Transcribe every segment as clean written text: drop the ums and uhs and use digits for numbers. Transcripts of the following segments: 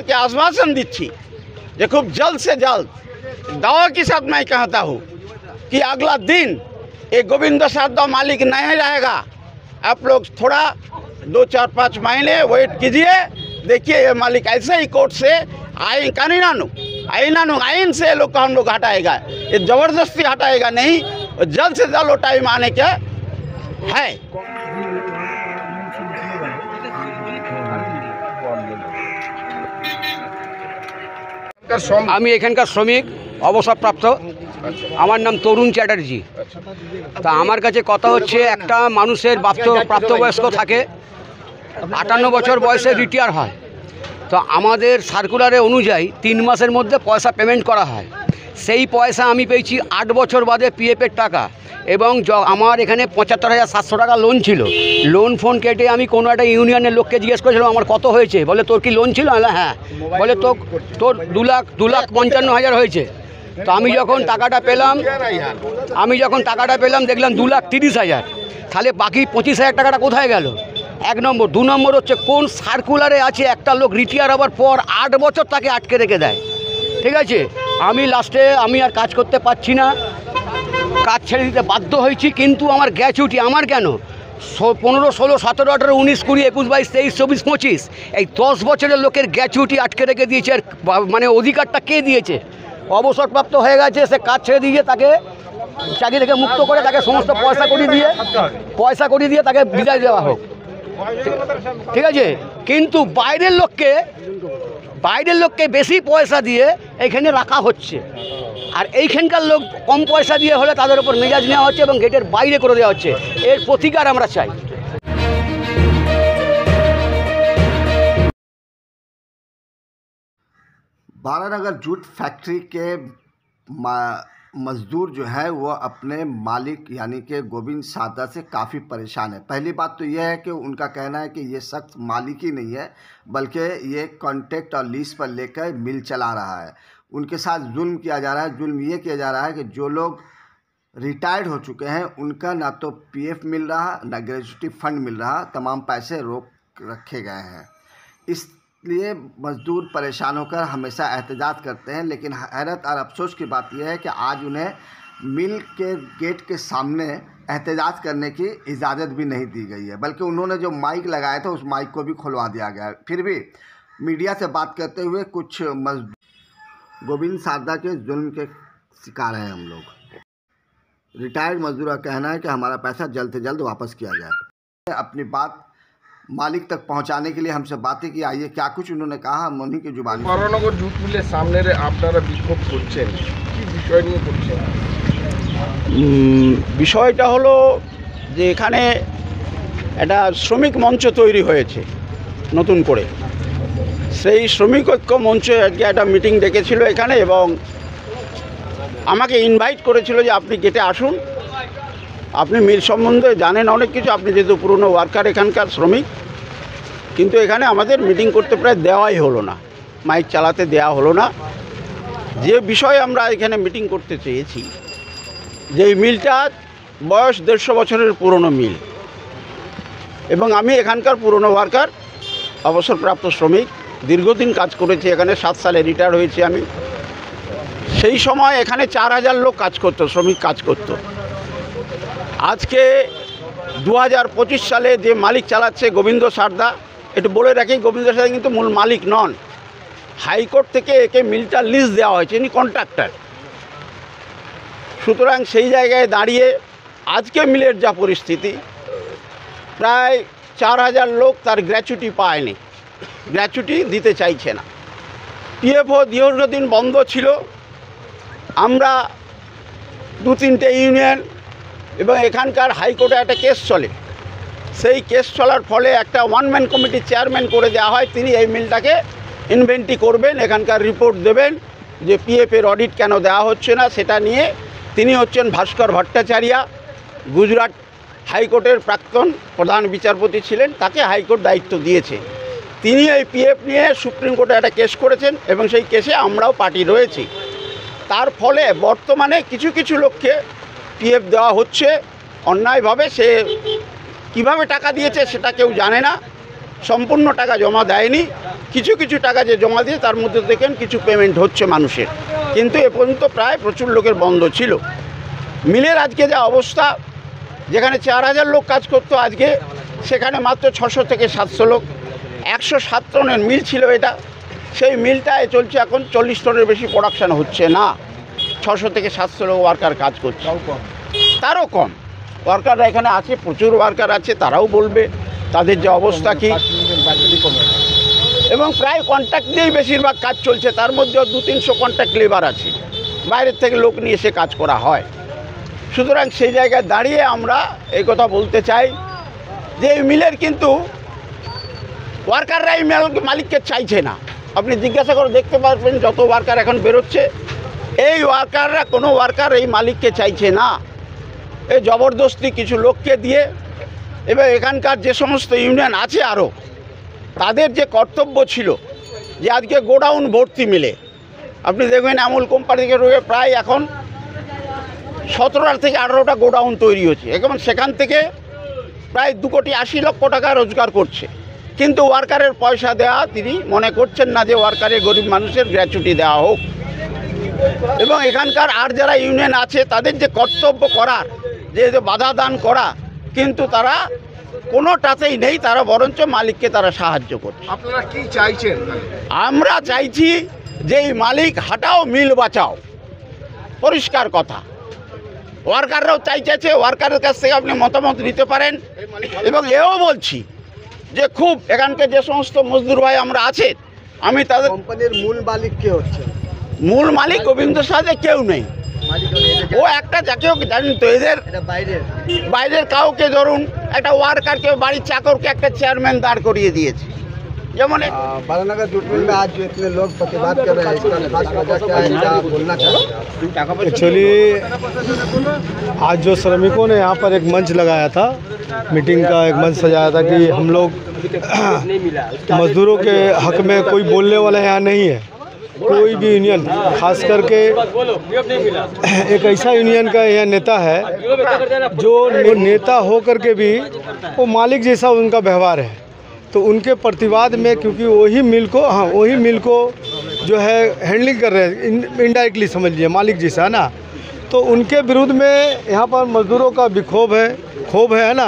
के आश्वासन दीची जो खूब जल्द से जल्द दावा के साथ मैं कहता हूँ कि अगला दिन ये गोविंद सारदा मालिक नहीं रहेगा। आप लोग थोड़ा 2-4-5 महीने वेट कीजिए, देखिए ये मालिक ऐसे ही कोर्ट से आइन से लोग को हम लोग हटाएगा, ये ज़बरदस्ती हटाएगा नहीं, जल्द से जल्द वो टाइम आने के है। আমি এখানকার শ্রমিক অবসরপ্রাপ্ত, আমার নাম তরুণ চ্যাটার্জি। তা আমার কাছে কথা হচ্ছে, একটা মানুষের প্রাপ্তবয়স্ক থাকে, 58 বছর বয়সে রিটায়ার হয়, তো আমাদের সার্কুলারে অনুযায়ী 3 মাসের মধ্যে পয়সা পেমেন্ট করা হয়। সেই পয়সা আমি পেয়েছি 8 বছর বাদে পিএফের টাকা, এবং আমার এখানে 75,700 টাকা লোন ছিল। লোন ফোন কেটে আমি কোনো একটা ইউনিয়নের লোককে জিজ্ঞেস করেছিলাম আমার কত হয়েছে, বলে তোর কি লোন ছিল? হ্যাঁ। বলে তোর 2,55,000 হয়েছে। তো আমি যখন টাকাটা পেলাম দেখলাম 2,30,000। তাহলে বাকি 25,000 টাকাটা কোথায় গেল? 1 নম্বর। 2 নম্বর হচ্ছে কোন সার্কুলারে আছে একটা লোক রিটায়ার হওয়ার পর 8 বছর তাকে আটকে রেখে দেয়? ঠিক আছে, আমি লাস্টে আর কাজ করতে পারছি না, কাজ ছেড়ে দিতে বাধ্য হয়েছি। কিন্তু আমার গ্র্যাচুইটি আমার কেন 15, 16, 17, 18, 19, 20, 21, 22, 23, 24, 25 এই 10 বছরের লোকের গ্র্যাচুইটি আটকে রেখে দিয়েছে। আর মানে অধিকারটা কে দিয়েছে? অবসরপ্রাপ্ত হয়ে গেছে, সে কাজ ছেড়ে দিয়ে তাকে চাকরি থেকে মুক্ত করে তাকে সমস্ত পয়সা করিয়ে দিয়ে তাকে বিদায় দেওয়া হোক। ঠিক আছে, কিন্তু বাইরের লোককে বেশি পয়সা দিয়ে এখানে রাখা হচ্ছে, আর এইখানকার লোক কম পয়সা দিয়ে হলে তাদের উপর মেজাজ নেওয়া হচ্ছে এবং গেটের বাইরে করে দেওয়া হচ্ছে। এর প্রতিকার আমরা চাই। बारानगर जूट फैक्ट्री के मज़दूर जो है वो अपने मालिक यानी कि गोविंद सारदा से काफ़ी परेशान है। पहली बात तो यह है कि उनका कहना है कि ये शख्स मालिक ही नहीं है, बल्कि ये कॉन्ट्रैक्ट और लीज पर लेकर मिल चला रहा है। उनके साथ जुल्म किया जा रहा है। जुल्म ये किया जा रहा है कि जो लोग रिटायर्ड हो चुके हैं उनका ना तो पीएफ मिल रहा, ना ग्रेजुएटी फंड मिल रहा, तमाम पैसे रोक रखे गए हैं। इसलिए मज़दूर परेशान होकर हमेशा एहतजाज करते हैं। लेकिन हैरत और अफसोस की बात यह है कि आज उन्हें मिल के गेट के सामने एहतजाज करने की इजाज़त भी नहीं दी गई है, बल्कि उन्होंने जो माइक लगाया था उस माइक को भी खुलवा दिया गया है। फिर भी मीडिया से बात करते हुए कुछ मज़दूर गोविंद सारदा के जुल्म के शिकार हैं हम लोग। रिटायर्ड मजदूर का कहना है कि हमारा पैसा जल्द से जल्द वापस किया जाए। अपनी बात मालिक तक पहुंचाने के लिए हमसे बातें की। आइए क्या कुछ उन्होंने कहा, हम उन्हीं की जुबानी। বারানগর জুট মিলের সামনে আপনারা বিক্ষোভ করছেন, কি বিষয় নিয়ে করছেন? বিষয়টা হলো যে এখানে একটা শ্রমিক মঞ্চ তৈরি হয়েছে নতুন করে। সেই শ্রমিক ঐক্য মঞ্চে আজকে একটা মিটিং ডেকেছিল এখানে, এবং আমাকে ইনভাইট করেছিল যে আপনি গেটে আসুন, আপনি মিল সম্বন্ধে জানেন অনেক কিছু, আপনি যেহেতু পুরনো ওয়ার্কার এখানকার শ্রমিক। কিন্তু এখানে আমাদের মিটিং করতে প্রায় দেওয়াই হলো না, মাইক চালাতে দেওয়া হলো না। যে বিষয়ে আমরা এখানে মিটিং করতে চেয়েছি, যে মিলটা বয়স 150 বছরের পুরনো মিল, এবং আমি এখানকার পুরনো ওয়ার্কার, অবসরপ্রাপ্ত শ্রমিক, দীর্ঘদিন কাজ করেছি এখানে, 7 সালে রিটায়ার হয়েছি আমি। সেই সময় এখানে 4000 লোক কাজ করতো, শ্রমিক কাজ করতো। আজকে 2025 সালে যে মালিক চালাচ্ছে গোবিন্দ সারদা, একটু বলে রাখি, গোবিন্দ সারদা কিন্তু মূল মালিক নন। হাইকোর্ট থেকে একে মিলটা লিজ দেওয়া হয়েছে, ইনি কন্ট্রাক্টর। সুতরাং সেই জায়গায় দাঁড়িয়ে আজকে মিলের যা পরিস্থিতি, প্রায় 4000 লোক তার গ্র্যাচুইটি পায়নি, গ্র্যাচুইটি দিতে চাইছে না। পিএফও দীর্ঘদিন বন্ধ ছিল। আমরা 2-3টে ইউনিয়ন এবং এখানকার হাইকোর্টে একটা কেস চলে, সেই কেস চলার ফলে একটা 1 ম্যান কমিটির চেয়ারম্যান করে দেওয়া হয়। তিনি এই মিলটাকে ইনভেন্টরি করবেন, এখানকার রিপোর্ট দেবেন যে পিএফের অডিট কেন দেওয়া হচ্ছে না সেটা নিয়ে। তিনি হচ্ছেন ভাস্কর ভট্টাচার্য, গুজরাট হাইকোর্টের প্রাক্তন প্রধান বিচারপতি ছিলেন, তাকে হাইকোর্ট দায়িত্ব দিয়েছে। তিনি এই পিএফ নিয়ে সুপ্রিম কোর্টে একটা কেস করেছেন এবং সেই কেসে আমরাও পার্টি রয়েছি। তার ফলে বর্তমানে কিছু কিছু লোককে পিএফ দেওয়া হচ্ছে অন্যায়ভাবে। সে কিভাবে টাকা দিয়েছে সেটা কেউ জানে না, সম্পূর্ণ টাকা জমা দেয়নি। কিছু কিছু টাকা যে জমা দিয়ে তার মধ্যে দেখেন কিছু পেমেন্ট হচ্ছে মানুষের, কিন্তু এ পর্যন্ত প্রায় প্রচুর লোকের বন্ধ ছিল। মিলের আজকে যা অবস্থা, যেখানে 4000 লোক কাজ করতো আজকে সেখানে মাত্র 600 থেকে 700 লোক। 107 টনের মিল ছিল এটা, সেই মিলটায় চলছে এখন 40 টনের বেশি প্রোডাকশান হচ্ছে না। 600 থেকে 700 লোক ওয়ার্কার কাজ করছে, তারও কম। ওয়ার্কাররা এখানে আছে, প্রচুর ওয়ার্কার আছে, তারাও বলবে তাদের যে অবস্থা কী। এবং প্রায় কন্ট্রাক্ট দিয়েই বেশিরভাগ কাজ চলছে, তার মধ্যেও 200-300 কন্ট্রাক্ট লেবার আছে, বাইরের থেকে লোক নিয়ে এসে কাজ করা হয়। সুতরাং সেই জায়গায় দাঁড়িয়ে আমরা এই কথা বলতে চাই যে এই মিলের কিন্তু ওয়ার্কাররা এই মালিককে চাইছে না। আপনি জিজ্ঞাসা করে দেখতে পারবেন যত ওয়ার্কার এখন বেরোচ্ছে, এই ওয়ার্কাররা কোনো ওয়ার্কার এই মালিককে চাইছে না। এই জবরদস্তি কিছু লোককে দিয়ে, এবং এখানকার যে সমস্ত ইউনিয়ন আছে আরও, তাদের যে কর্তব্য ছিল যে আজকে গোডাউন ভর্তি মিলে, আপনি দেখবেন আমুল কোম্পানি থেকে রয়ে প্রায় এখন 17 থেকে 18টা গোডাউন তৈরি হচ্ছে, এবং সেখান থেকে প্রায় 2,80,00,000 টাকা রোজগার করছে। কিন্তু ওয়ার্কারের পয়সা দেওয়া তিনি মনে করছেন না যে ওয়ার্কারের গরিব মানুষের গ্র্যাচুইটি দেওয়া হোক। এবং এখানকার আর যারা ইউনিয়ন আছে তাদের যে কর্তব্য করার, যে বাধা দান করা, কিন্তু তারা কোনোটাতেই নেই, তারা বরঞ্চ মালিককে তারা সাহায্য করছে। আপনারা কি চাইছেন? আমরা চাইছি যে এই মালিক হাটাও, মিল বাঁচাও, পরিষ্কার কথা। ওয়ার্কাররাও চাইছে, ওয়ার্কারের কাছ থেকে আপনি মতামত নিতে পারেন। এবং এও বলছি যে খুব এখানকার যে সমস্ত মজদুর ভাই আমরা আছেন, আমি তাদের কোম্পানির মূল মালিক কে হচ্ছে? মূল মালিক গোবিন্দ সাথে কেউ নেই, ও একটা যাকেও জানেন তো, এদের বাইরের কাউকে ধরুন একটা ওয়ার্কারকে, বাড়ির চাকরকে একটা চেয়ারম্যান দাঁড় করিয়ে দিয়েছে। যেমন बालानगर जूट मिल में आज जो इतने लोग प्रतिवाद कर रहे हैं, इसका खास वजह क्या है, क्या बोलना चाहते हैं? एक्चुअली आज जो श्रमिकों ने यहाँ पर एक मंच लगाया था, मीटिंग का एक मंच सजाया था कि हम लोग मजदूरों के हक में कोई बोलने वाला यहाँ नहीं है, कोई भी यूनियन, खास करके एक ऐसा यूनियन का यह नेता है जो नेता हो करके भी वो मालिक जैसा उनका व्यवहार है। तो उनके प्रतिवाद में, क्योंकि वही मिल को जो है हैंडलिंग कर रहे हैं इनडायरेक्टली, समझ लीजिए मालिक जैसा है ना, तो उनके विरुद्ध में यहाँ पर मजदूरों का भी क्षोभ है ना।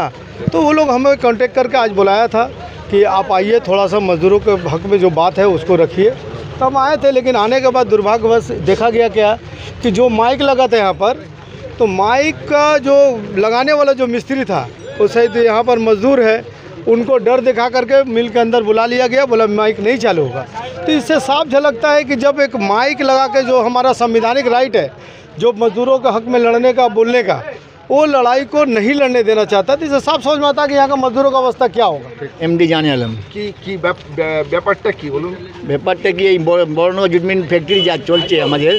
तो वो लोग हमें कांटेक्ट करके आज बुलाया था कि आप आइए, थोड़ा सा मजदूरों के हक में जो बात है उसको रखिए। तो हम आए थे, लेकिन आने के बाद दुर्भाग्यवश देखा गया क्या कि जो माइक लगा था यहाँ पर, तो माइक का जो लगाने वाला जो मिस्त्री था वो शायद यहाँ पर मजदूर है, उनको डर दिखा करके मिल के अंदर बुला लिया गया, बोला माइक नहीं चालू होगा। तो इससे साफ झलकता है कि जब एक माइक लगा के, जो हमारा संवैधानिक राइट है जो मजदूरों के हक में लड़ने का, बोलने का, वो लड़ाई को नहीं लड़ने देना चाहता, तो इससे साफ समझ में आता है कि यहाँ का मजदूरों का अवस्था क्या होगा। এমডি জানে আলম কি ব্যাপারটা কি বলুন? ব্যাপারটা কি, এই বড় জুট মিল फैक्ट्री যা চলছে আমাদের,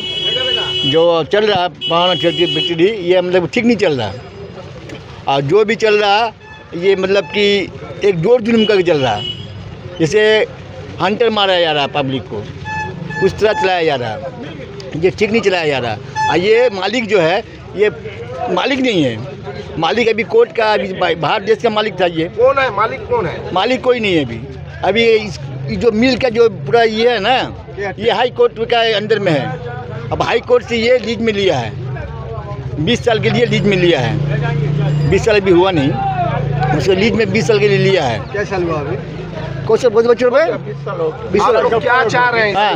जो चल रहा पुराना फैक्ट्री, ये मतलब ठीक नहीं चल रहा। और जो भी चल रहा ये मतलब कि एक जोर जुल्म करके चल रहा है, जैसे हंटर मारा जा रहा है पब्लिक को, उस तरह चलाया जा रहा है, ये ठीक नहीं चलाया जा रहा। और ये मालिक जो है, ये मालिक नहीं है, मालिक अभी कोर्ट का, अभी बाहर देश का मालिक था। ये कौन है मालिक? कौन है मालिक? कोई नहीं है अभी ये जो मिल का जो पूरा ये है ना, ये हाई कोर्ट का अंदर में है। अब हाई कोर्ट से ये लीज में लिया है, 20 साल के लिए लीज में लिया है। 20 साल अभी हुआ नहीं, उसको लीज में 20 साल के लिए लिया है। क्या साल हुआ अभी? कुछ बच्चों में 20 आप लोग क्या चाह रहे हैं? हाँ।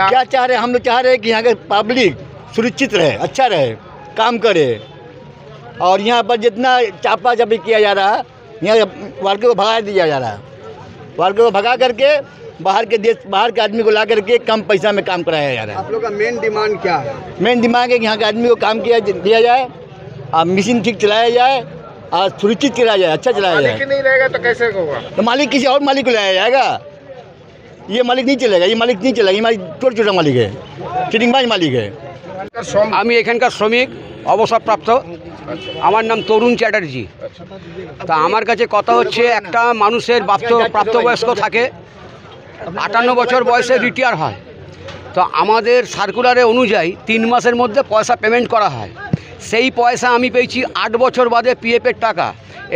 क्या चाह रहे हैं? हम लोग चाह रहे हैं कि यहाँ का पब्लिक सुरक्षित रहे, अच्छा रहे, काम करे। और यहाँ पर जितना चापा चापी किया जा रहा है, यहाँ वर्कर को भगा दिया जा रहा है। वर्कर को भगा करके बाहर के आदमी को ला करके कम पैसा में काम कराया जा रहा है। आप लोग का मेन डिमांड क्या है? मेन दिमाग है कि यहाँ के आदमी को काम दिया जाए, और मशीन ठीक चलाया जाए, और सुरक्षित चलाया जाए, अच्छा चलाया जाए। मालिक नहीं रहेगा तो कैसे होगा? तो मालिक किसी और मालिक को लाया जाएगा, ये मालिक नहीं चलेगा, ये मालिक नहीं चलेगा, ये मालिक छोटा मालिक है, চিটিংবাজ মালিক है। আমি এখানকার শ্রমিক, অবসরপ্রাপ্ত। আমার নাম তরুণ চ্যাটার্জি। তা আমার কাছে কথা হচ্ছে, একটা মানুষের প্রাপ্তবয়স্ক থাকে, 58 বছর বয়সে রিটায়ার হয়, তো আমাদের সার্কুলারে অনুযায়ী 3 মাসের মধ্যে পয়সা পেমেন্ট করা হয়। সেই পয়সা আমি পেয়েছি 8 বছর বাদে পিএফের টাকা,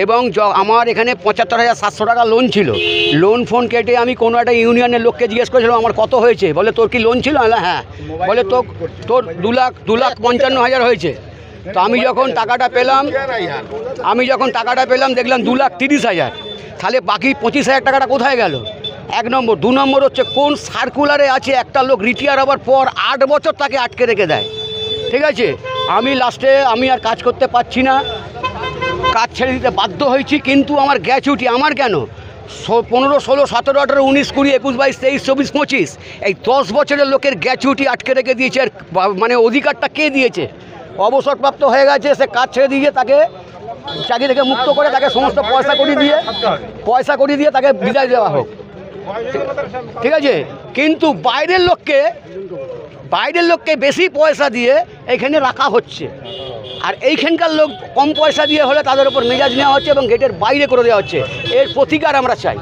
এবং আমার এখানে 75,700 টাকা লোন ছিল। লোন ফোন কেটে আমি কোনো একটা ইউনিয়নের লোককে জিজ্ঞেস করেছিলাম আমার কত হয়েছে, বলে তোর কি লোন ছিল? হ্যাঁ। বলে তোর 2,55,000 হয়েছে। তো আমি যখন টাকাটা পেলাম দেখলাম 2,30,000। তাহলে বাকি 25,000 টাকাটা কোথায় গেল? 1 নম্বর। 2 নম্বর হচ্ছে কোন সার্কুলারে আছে একটা লোক রিটায়ার হওয়ার পর 8 বছর তাকে আটকে রেখে দেয়। ঠিক আছে, আমি লাস্টে আমি আর কাজ করতে পারছি না, কাজ ছেড়ে দিতে বাধ্য হয়েছি। কিন্তু আমার গ্র্যাচুইটি আমার কেন 15, 16, 17, 18, 19, 20, 21, 22, 23, 24, 25 এই 10 বছরের লোকের গ্র্যাচুইটি আটকে রেখে দিয়েছে। আর মানে অধিকারটা কে দিয়েছে? অবসরপ্রাপ্ত হয়ে গেছে, সে কাজ ছেড়ে দিয়ে তাকে চাকরি থেকে মুক্ত করে তাকে সমস্ত পয়সা করিয়ে দিয়ে তাকে বিদায় দেওয়া হোক। ঠিক আছে, কিন্তু বাইরের লোককে বেশি পয়সা দিয়ে এখানে রাখা হচ্ছে। আর এইখানকার লোক কম পয়সা দিয়ে হলে তাদের উপর মেজাজ নেওয়া হচ্ছে এবং গেটের বাইরে করে দেওয়া হচ্ছে। এর প্রতিকার আমরা চাই।